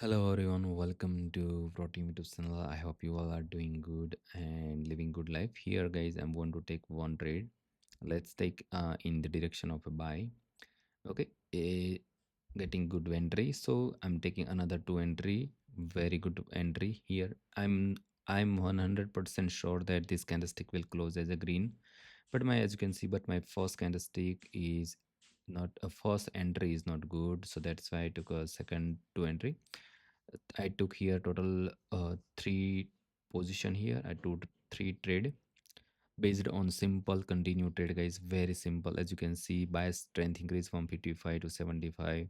Hello everyone, welcome to ProTm channel. I hope you all are doing good and living good life. Here guys, I'm going to take one trade. Let's take in the direction of a buy. Okay, getting good entry. So I'm taking another two entry. Very good entry here. I'm 100% sure that this candlestick will close as a green. But my as you can see, but my first candlestick is not a first entry is not good. So that's why I took a second two entry. I took here total three position here. I took three trade based on simple continue trade guys, very simple. As you can see, buy strength increase from 55 to 75,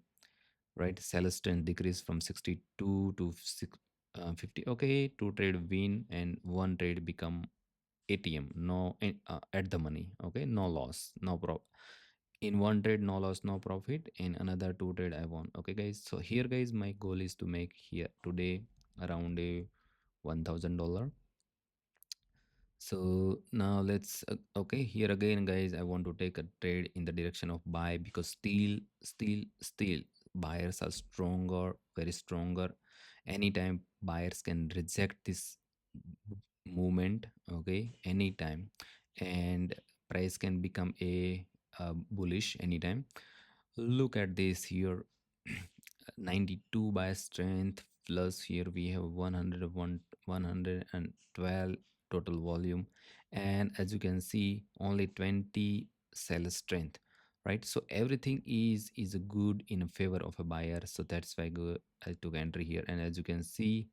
right? Sell strength decrease from 62 to 50. Okay, two trade win and one trade become ATM, no at the money. Okay, no loss, no problem. In one trade no loss no profit, in another two trade I won. Okay guys, so here guys, my goal is to make here today around a $1,000. So now let's okay, here again guys, I want to take a trade in the direction of buy because still buyers are stronger, very stronger. Anytime buyers can reject this movement, okay, anytime, and price can become a bullish anytime. Look at this here. 92 by strength plus here we have 112 total volume, and as you can see only 20 sell strength, right? So everything is good in favor of a buyer, so that's why I took entry here, and as you can see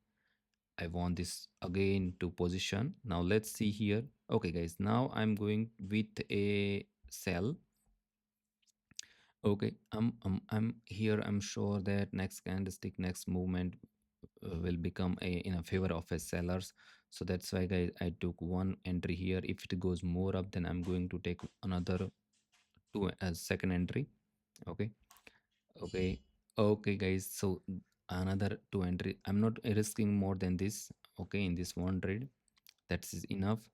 I want this again to position. Now let's see here. Okay guys, now I'm going with a sell. Okay, I'm here. I'm sure that next candlestick, next movement will become a in a favor of a sellers. So that's why, guys, I took one entry here. If it goes more up, then I'm going to take another two as second entry. Okay, okay, okay, guys. So another two entry. I'm not risking more than this. Okay, in this one trade, that is enough.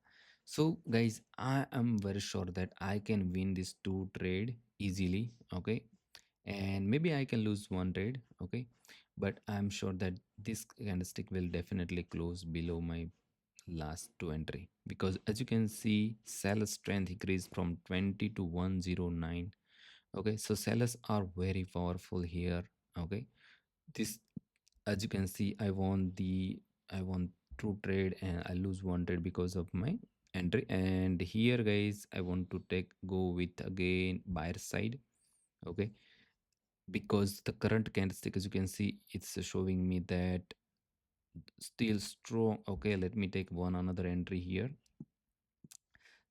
So guys, I am very sure that I can win this two trade easily. Okay, and maybe I can lose one trade, okay, but I'm sure that this candlestick will definitely close below my last two entry, because as you can see seller strength increased from 20 to 109. Okay, so sellers are very powerful here. Okay, this, as you can see, I won two trade and I lose one trade because of my entry. And here guys, I want to go with again buyer side. Okay, because the current candlestick, as you can see, it's showing me that still strong. Okay, let me take one another entry here.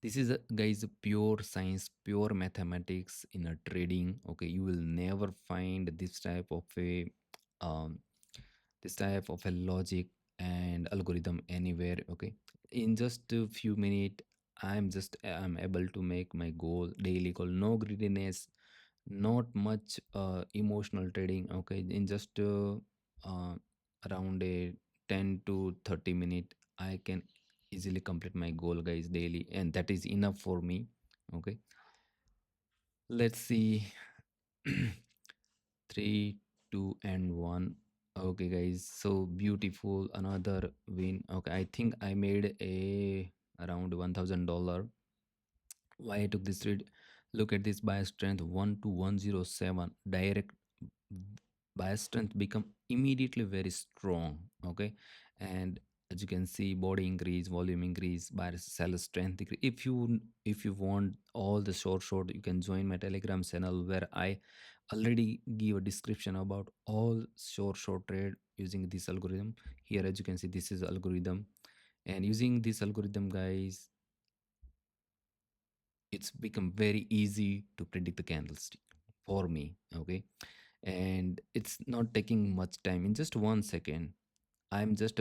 This is a, guys, a pure science, pure mathematics in a trading. Okay, you will never find um this type of a logic and algorithm anywhere. Okay, in just a few minutes, I'm able to make my goal, daily goal. No greediness, not much emotional trading. Okay, in just uh, around a 10 to 30 minute, I can easily complete my goal, guys, daily, and that is enough for me. Okay, let's see. 3 2 and 1. Okay guys, so beautiful, another win. Okay, I think I made a around $1,000. Why I took this trade? Look at this buy strength 1 to 107 direct. Buy strength become immediately very strong. Okay, and as you can see, body increase, volume increase, buy sell strength decrease. If you want all the short, you can join my Telegram channel where I already give a description about all short trade using this algorithm. Here as you can see, this is algorithm, and using this algorithm, guys, it's become very easy to predict the candlestick for me. Okay, and it's not taking much time. In just 1 second, I'm just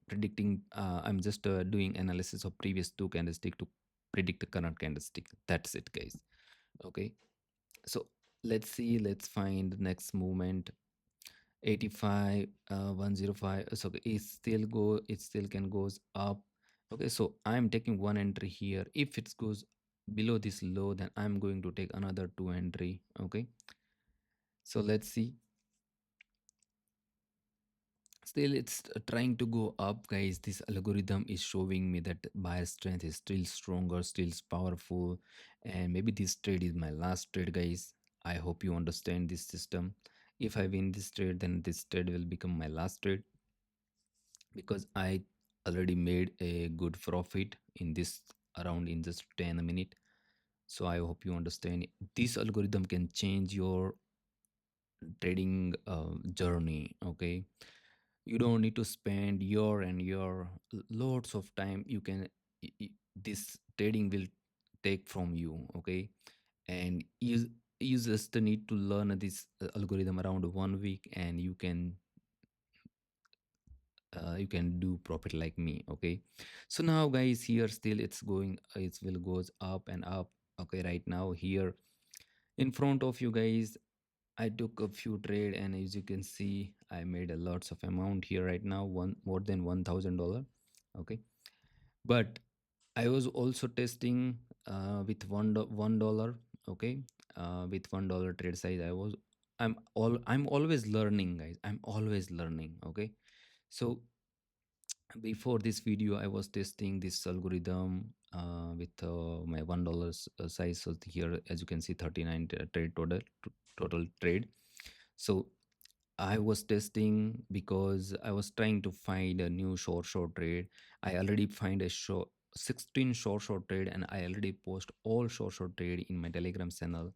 predicting, I'm just doing analysis of previous two candlestick to predict the current candlestick. That's it, guys. Okay, so let's see, let's find the next movement. 85 105. So it still can goes up. Okay, so I'm taking one entry here. If it goes below this low, then I'm going to take another two entry. Okay, so let's see. Still, it's trying to go up, guys. This algorithm is showing me that buyer strength is still stronger, still powerful, and maybe this trade is my last trade, guys. I hope you understand this system. If I win this trade, then this trade will become my last trade because I already made a good profit in this around in just 10 minutes. So I hope you understand. This algorithm can change your trading journey. Okay, you don't need to spend your and your loads of time. You can this trading will take from you. Okay, and you just need to learn this algorithm around 1 week, and you can do profit like me. Okay, so now guys, here still it's going, it will goes up and up. Okay, right now here in front of you guys, I took a few trade, and as you can see, I made a lots of amount here right now, one more than $1,000. Okay, but I was also testing with $1. Okay, with $1 trade size, I'm always learning, guys. I'm always learning. Okay, so before this video, I was testing this algorithm with my $1 size. So here, as you can see, 39 trade total trade. So I was testing because I was trying to find a new short trade. I already find a short 16 short trade, and I already post all short trade in my Telegram channel.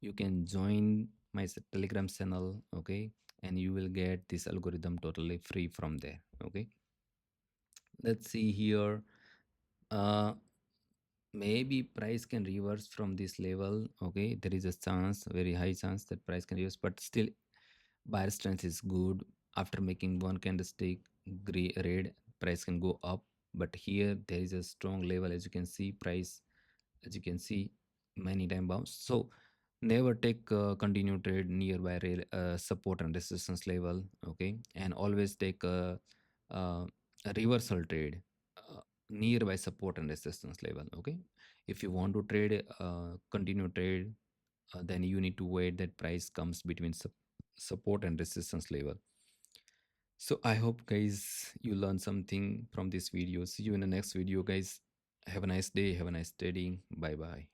You can join my Telegram channel, okay, and you will get this algorithm totally free from there. Okay, let's see here. Uh, Maybe price can reverse from this level. Okay, there is a chance, very high chance that price can reverse, but still buyer strength is good. After making one candlestick red, price can go up, but here there is a strong level. As you can see, price, as you can see, many time bounce. So never take continue trade nearby support and resistance level. Okay, and always take a reversal trade nearby support and resistance level. Okay, if you want to trade continue trade, then you need to wait that price comes between support and resistance level. So I hope guys you learn something from this video. See you in the next video, guys. Have a nice day, have a nice trading. Bye bye.